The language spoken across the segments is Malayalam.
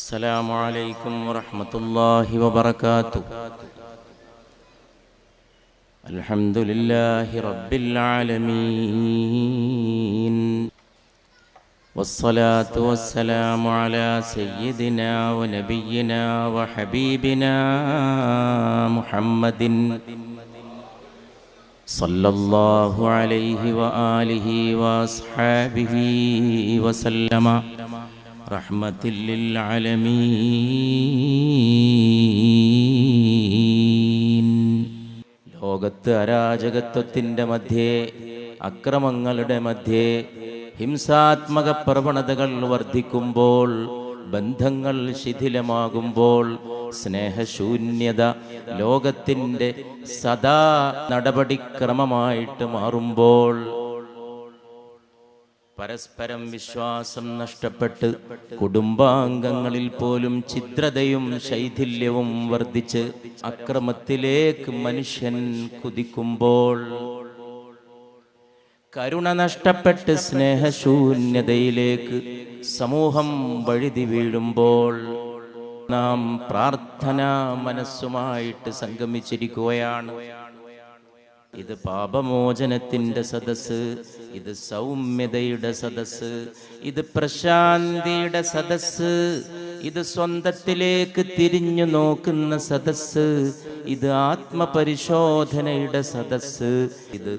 السلام عليكم ورحمة الله وبركاته. الحمد لله رب العالمين، والصلاة والسلام على سيدنا ونبينا وحبيبنا محمد صلى الله عليه وآله وأصحابه وسلم رحمة للعالمين. ലോകത്ത് അരാജകത്വത്തിൻ്റെ മധ്യേ, അക്രമങ്ങളുടെ മധ്യേ ഹിംസാത്മക പ്രവണതകൾ വർദ്ധിക്കുമ്പോൾ, ബന്ധങ്ങൾ ശിഥിലമാകുമ്പോൾ, സ്നേഹശൂന്യത ലോകത്തിൻ്റെ സദാ നടപടിക്രമമായിട്ട് മാറുമ്പോൾ, പരസ്പരം വിശ്വാസം നഷ്ടപ്പെട്ട് കുടുംബാംഗങ്ങളിൽ പോലും ഛിദ്രതയും ശൈഥില്യവും വർദ്ധിച്ച് അക്രമത്തിലേക്ക് മനുഷ്യൻ കുതിക്കുമ്പോൾ, കരുണ നഷ്ടപ്പെട്ട് സ്നേഹശൂന്യതയിലേക്ക് സമൂഹം വഴുതി വീഴുമ്പോൾ, നാം പ്രാർത്ഥനാ മനസ്സുമായിട്ട് സംഗമിച്ചിരിക്കുകയാണ്. ഇത് പാപമോചനത്തിൻ്റെ സദസ്സ്, ഇത് സൗമ്യതയുടെ സദസ്സ്, ഇത് പ്രശാന്തിയുടെ സദസ്സ്, ഇത് സ്വന്തത്തിലേക്ക് തിരിഞ്ഞു നോക്കുന്ന സദസ്സ്, ഇത് ആത്മപരിശോധനയുടെ സദസ്സ്, ഇത്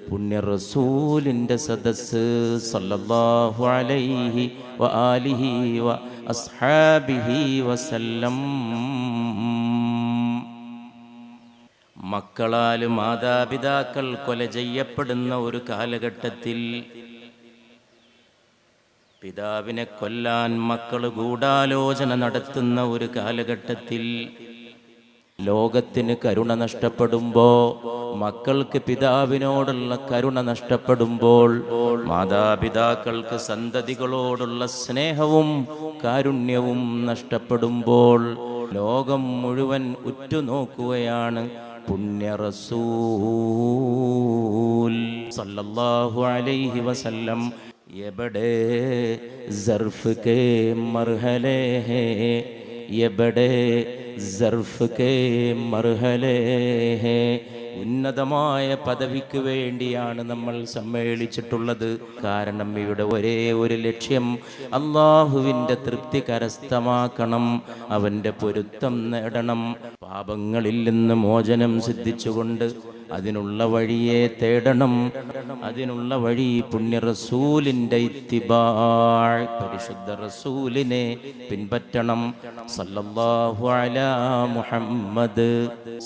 പുണ്യ റസൂലിൻ്റെ സദസ്സ് സല്ലല്ലാഹു അലൈഹി വആലിഹി വഅസ്ഹാബിഹി വസല്ലം. മക്കളാൽ മാതാപിതാക്കൾ കൊല ചെയ്യപ്പെടുന്ന ഒരു കാലഘട്ടത്തിൽ, പിതാവിനെ കൊല്ലാൻ മക്കൾ ഗൂഢാലോചന നടത്തുന്ന ഒരു കാലഘട്ടത്തിൽ, ലോകത്തിന് കരുണ നഷ്ടപ്പെടുമ്പോൾ, മക്കൾക്ക് പിതാവിനോടുള്ള കരുണ നഷ്ടപ്പെടുമ്പോൾ, മാതാപിതാക്കൾക്ക് സന്തതികളോടുള്ള സ്നേഹവും കാരുണ്യവും നഷ്ടപ്പെടുമ്പോൾ, ലോകം മുഴുവൻ ഉറ്റുനോക്കുകയാണ് പുണ്യ റസൂൽ സല്ലല്ലാഹു അലൈഹി വസല്ലം. എബടെ സർഫ് കേ മർഹലേ ഹേ, എബടെ സർഫ് കേ മർഹലേ ഹേ. ഉന്നതമായ പദവിക്ക് വേണ്ടിയാണ് നമ്മൾ സമ്മേളിച്ചിട്ടുള്ളത്. കാരണം ഇവിടെ ഒരേ ഒരു ലക്ഷ്യം, അള്ളാഹുവിൻ്റെ തൃപ്തി കരസ്ഥമാക്കണം, അവൻ്റെ പൊരുത്തം നേടണം. പാപങ്ങളിൽ നിന്ന് മോചനം സിദ്ധിച്ചുകൊണ്ട് അതിനുള്ള വഴിയെ തേടണം. അതിനുള്ള വഴി പുണ്യ റസൂലിൻ്റെ ഇത്തിബാഅ്, പരിശുദ്ധ റസൂലിനെ പിൻപറ്റണം. സല്ലല്ലാഹു അലാ മുഹമ്മദ്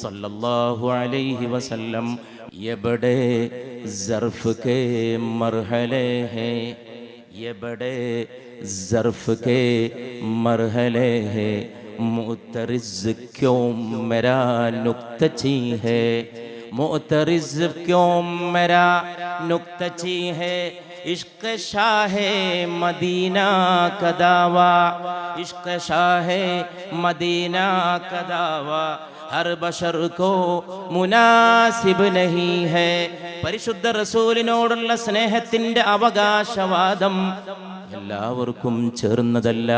സല്ലല്ലാഹു അലൈഹി വസല്ലം. എബടെ സർഫ് കേ മർഹലേ ഹേ, എബടെ സർഫ് കേ മർഹലേ ഹേ, മുഅ്തറിസ് ക്യോं मेरा नुक्तची है, मुअतरिज़ क्यों मेरा नुक्तची है. इश्क शाहे मदीना का दावा, इश्क शाहे मदीना का दावा हर बशर को मुनासिब नहीं है. പരിശുദ്ധ റസൂലിനോടുള്ള സ്നേഹത്തിന്റെ അവകാശവാദം എല്ലാവർക്കും ചേർന്നതല്ല,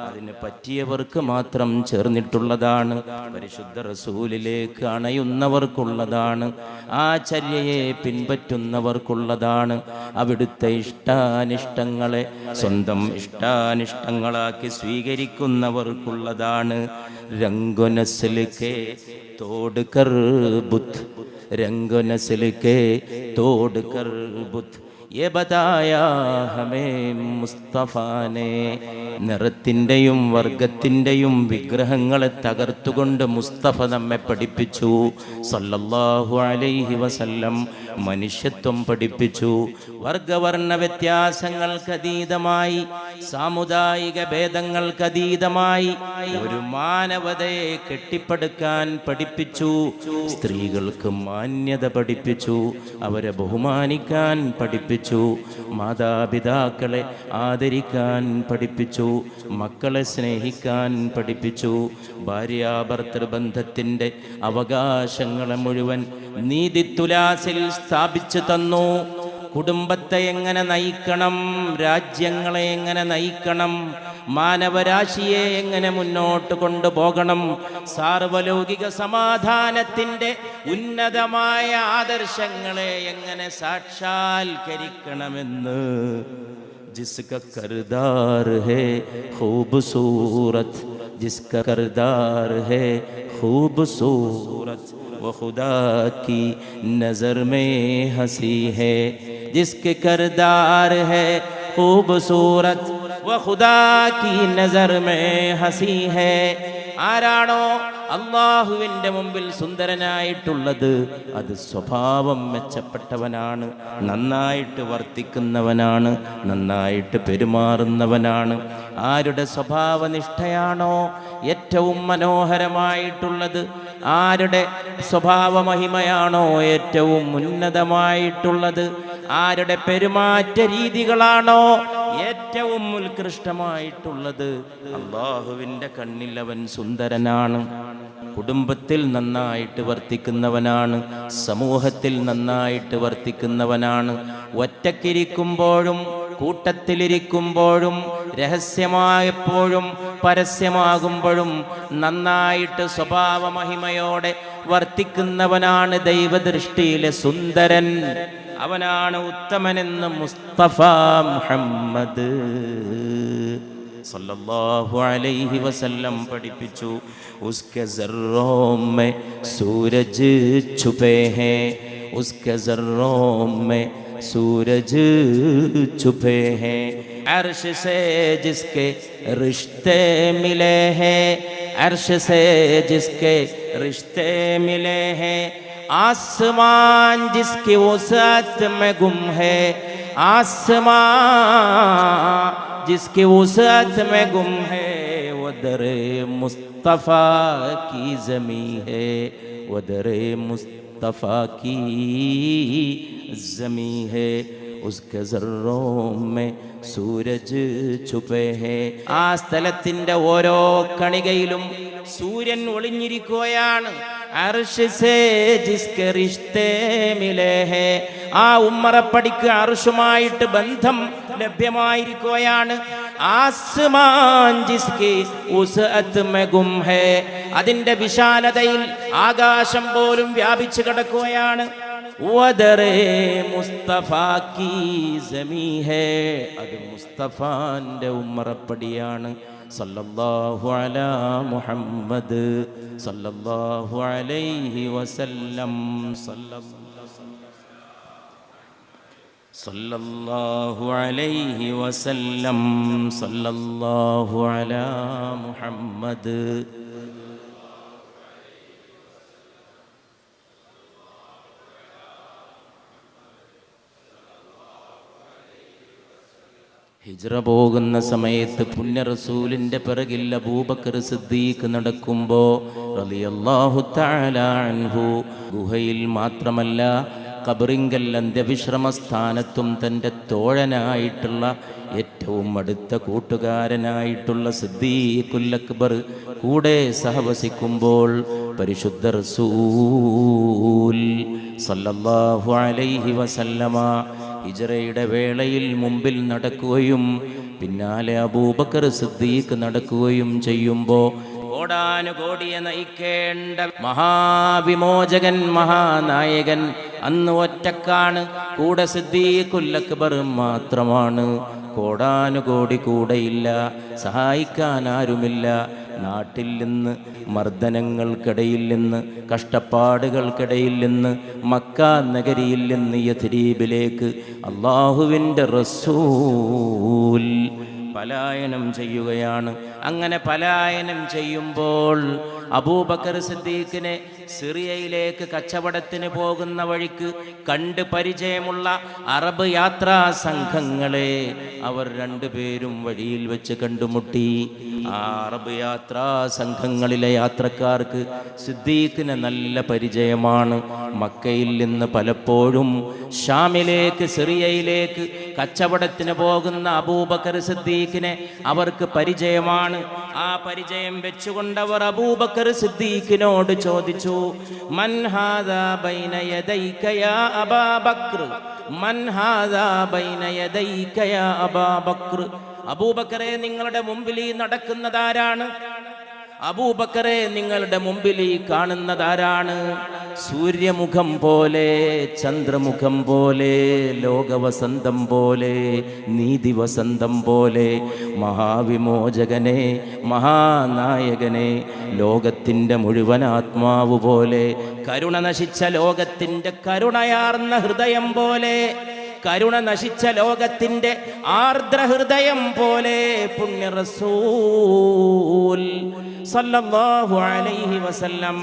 അതിന് പറ്റിയവർക്ക് മാത്രം ചേർന്നിട്ടുള്ളതാണ്. പരിശുദ്ധ റസൂലിലേക്ക് അണയുന്നവർക്കുള്ളതാണ്, ആ ചര്യയെ പിൻപറ്റുന്നവർക്കുള്ളതാണ്. അവിടുത്തെ ഇഷ്ടാനിഷ്ടങ്ങളെ സ്വന്തം ഇഷ്ടാനിഷ്ടങ്ങളാക്കി സ്വീകരിക്കുന്നവർക്കുള്ളതാണ്. രംഗോ നസ്ൽ കേ തോട് കർ ബുത്ത്, രംഗോ നസ്ൽ കേ തോട് കർ ബുത്ത്, യെ ബതായാ ഹമേ മുസ്തഫാനെ. നിറത്തിൻ്റെയും വർഗത്തിൻ്റെയും വിഗ്രഹങ്ങളെ തകർത്തുകൊണ്ട് മുസ്തഫ നമ്മെ പഠിപ്പിച്ചു സല്ലല്ലാഹു അലൈഹി വസല്ലം. മനുഷ്യത്വം പഠിപ്പിച്ചു. വർഗവർണ്ണ വ്യത്യാസങ്ങൾക്കതീതമായി, സാമുദായിക ഭേദങ്ങൾക്കതീതമായി ഒരു മാനവതയെ കെട്ടിപ്പടുക്കാൻ പഠിപ്പിച്ചു. സ്ത്രീകൾക്ക് മാന്യത പഠിപ്പിച്ചു, അവരെ ബഹുമാനിക്കാൻ പഠിപ്പിച്ചു, മാതാപിതാക്കളെ ആദരിക്കാൻ പഠിപ്പിച്ചു, മക്കളെ സ്നേഹിക്കാൻ പഠിപ്പിച്ചു. ഭാര്യാഭർത്തൃബന്ധത്തിൻ്റെ അവകാശങ്ങളെ മുഴുവൻ നീതിത്തുലാസിൽ സ്ഥാപിച്ചു തന്നു. കുടുംബത്തെ എങ്ങനെ നയിക്കണം, രാജ്യങ്ങളെ എങ്ങനെ നയിക്കണം, മാനവരാശിയെ എങ്ങനെ മുന്നോട്ട് കൊണ്ടുപോകണം, സാർവലൗകിക സമാധാനത്തിൻ്റെ ഉന്നതമായ ആദർശങ്ങളെ എങ്ങനെ സാക്ഷാത്കരിക്കണമെന്ന് जिसका करदार है खूबसूरत, जिसका करदार है खूबसूरत, वो खुदा की नज़र में हंसी है, जिसके करदार है खूबसूरत, वो खुदा की नज़र में हंसी है. ആരാണോ അല്ലാഹുവിൻ്റെ മുമ്പിൽ സുന്ദരനായിട്ടുള്ളത് അത് സ്വഭാവം മെച്ചപ്പെട്ടവനാണ്, നന്നായിട്ട് വർത്തിക്കുന്നവനാണ്, നന്നായിട്ട് പെരുമാറുന്നവനാണ്. ആരുടെ സ്വഭാവനിഷ്ഠയാണോ ഏറ്റവും മനോഹരമായിട്ടുള്ളത്, ആരുടെ സ്വഭാവമഹിമയാണോ ഏറ്റവും ഉന്നതമായിട്ടുള്ളത്, ആരുടെ പെരുമാറ്റ രീതികളാണോ ഏറ്റവും ഉത്കൃഷ്ടമായിട്ടുള്ളത്, അല്ലാഹുവിൻ്റെ കണ്ണിൽ അവൻ സുന്ദരനാണ്. കുടുംബത്തിൽ നന്നായിട്ട് വർത്തിക്കുന്നവനാണ്, സമൂഹത്തിൽ നന്നായിട്ട് വർത്തിക്കുന്നവനാണ്. ഒറ്റക്കിരിക്കുമ്പോഴും കൂട്ടത്തിലിരിക്കുമ്പോഴും രഹസ്യമായപ്പോഴും പരസ്യമാകുമ്പോഴും നന്നായിട്ട് സ്വഭാവമഹിമയോടെ വർത്തിക്കുന്നവനാണ് ദൈവദൃഷ്ടിയിലെ സുന്ദരൻ. അവനാണ് ഉത്തമനെന്ന് മുസ്തഫ മുഹമ്മദ് സല്ലല്ലാഹു അലൈഹി വസല്ലം പഠിപ്പിച്ചു. ഉസ്കെ സർറോം മേ സൂരജ് ഛുപേ ഹേ, ഉസ്കെ സർറോം മേ सूरज छुपे हैं, अर्श से जिसके रिश्ते मिले हैं, अर्श से जिसके रिश्ते मिले हैं, आसमान जिसकी वसअत में गुम है, आसमान जिसकी वसअत में गुम है, वो दरे मुस्तफ़ा की ज़मीं है, वो दरे मुस्तफ़ा की ज़मीं है, उसके ज़र्रों में സൂരജ് ഛുപേ ഹേ. ആ സ്ഥലത്തിൻ്റെ ഓരോ കണികയിലും സൂര്യൻ ഒളിഞ്ഞിരിക്കുകയാണ്. അർശ് സേ ജിസ്കെ റിശ്തേ മിലേ ഹേ, ആ ഉമ്മറപ്പടിക്ക് അർശുമായിട്ട് ബന്ധം ലഭ്യമായിരിക്കുകയാണ്. ആസ്മാൻ ജിസ്കി ഉസ്അത് മേ ഗും ഹേ, അതിൻ്റെ വിശാലതയിൽ ആകാശം പോലും വ്യാപിച്ചു കിടക്കുകയാണ്. വദറേ മുസ്തഫ കി സമീ ഹേ, അത് മുസ്തഫാന്റെ ഉമ്മറപ്പടിയാണ്. സല്ലല്ലാഹു അലാ മുഹമ്മദ് സല്ലല്ലാഹു അലൈഹി വസല്ലം, സല്ലല്ലാഹു അലൈഹി വസല്ലം, സല്ലല്ലാഹു അലാ മുഹമ്മദ്. ഹിജ്റ പോകുന്ന സമയത്ത് പുണ്യ റസൂലിൻ്റെ പിറകിൽ അബൂബക്കർ സിദ്ദീഖ് നടക്കുമ്പോൾ റളിയല്ലാഹു തആല അൻഹു ഗുഹയിൽ മാത്രമല്ല ഖബറിങ്കൽ അന്ത്യവിശ്രമ സ്ഥാനത്തും തൻ്റെ തോഴനായിട്ടുള്ള ഏറ്റവും അടുത്ത കൂട്ടുകാരനായിട്ടുള്ള സിദ്ദീഖുൽ അക്ബർ കൂടെ സഹവസിക്കുമ്പോൾ പരിശുദ്ധ റസൂൽ സല്ലല്ലാഹു അലൈഹി വസല്ലമ ഹിജ്റയുടെ വേളയിൽ മുമ്പിൽ നടക്കുകയും പിന്നാലെ അബൂബക്കർ സിദ്ദീഖ് നടക്കുകയും ചെയ്യുമ്പോൾ കോടാനുകോടിയെ നയിക്കേണ്ട മഹാവിമോചകൻ, മഹാനായകൻ അന്ന് ഒറ്റക്കാണ്. കൂടെ സിദ്ദീഖുൽ അക്ബർ മാത്രമാണ്. കോടാനുകോടി കൂടെയില്ല, സഹായിക്കാൻ ആരുമില്ല. നാട്ടിൽ നിന്ന്, മർദ്ദനങ്ങൾക്കിടയിൽ നിന്ന്, കഷ്ടപ്പാടുകൾക്കിടയിൽ നിന്ന്, മക്ക നഗരിയിൽ നിന്ന് യഥരീബിലേക്ക് അള്ളാഹുവിൻ്റെ റസൂൽ പലായനം ചെയ്യുകയാണ്. അങ്ങനെ പലായനം ചെയ്യുമ്പോൾ അബൂബക്കർ സിദ്ദീഖിനെ സിറിയയിലേക്ക് കച്ചവടത്തിന് പോകുന്ന വഴിക്ക് കണ്ട് പരിചയമുള്ള അറബ് യാത്രാ സംഘങ്ങളെ അവർ രണ്ടുപേരും വഴിയിൽ വെച്ച് കണ്ടുമുട്ടി. ആ അറബ് യാത്രാ സംഘങ്ങളിലെ യാത്രക്കാർക്ക് സിദ്ദീഖിനെ നല്ല പരിചയമാണ്. മക്കയിൽ നിന്ന് പലപ്പോഴും ഷാമിലേക്ക്, സിറിയയിലേക്ക് കച്ചവടത്തിന് പോകുന്ന അബൂബക്കർ സിദ്ദീഖിനെ അവർക്ക് പരിചയമാണ്. ആ പരിചയം വെച്ചുകൊണ്ടവർ അബൂബക്കർ സിദ്ദീഖിനോട് ചോദിച്ചു, മൻ ഹാദാ ബൈന യദൈക യാ അബാ ബക്ർ, മൻ ഹാദാ ബൈന യദൈക യാ അബാ ബക്ർ. അബൂബക്കറെ, നിങ്ങളുടെ മുമ്പിൽ ഈ നടക്കുന്നതാരാണ്? അബൂബക്കറെ, നിങ്ങളുടെ മുമ്പിൽ ഈ കാണുന്നതാരാണ്? സൂര്യമുഖം പോലെ, ചന്ദ്രമുഖം പോലെ, ലോകവസന്തം പോലെ, നീതിവസന്തം പോലെ, മഹാവിമോചകനെ, മഹാനായകനെ, ലോകത്തിൻ്റെ മുഴുവൻ ആത്മാവ് പോലെ, കരുണ നശിച്ച ലോകത്തിൻ്റെ കരുണയാർന്ന ഹൃദയം പോലെ, കരുണ നശിച്ച ലോകത്തിൻ്റെ ആർദ്രഹൃദയം പോലെ പുണ്യ റസൂൽ സല്ലല്ലാഹു അലൈഹി വസല്ലം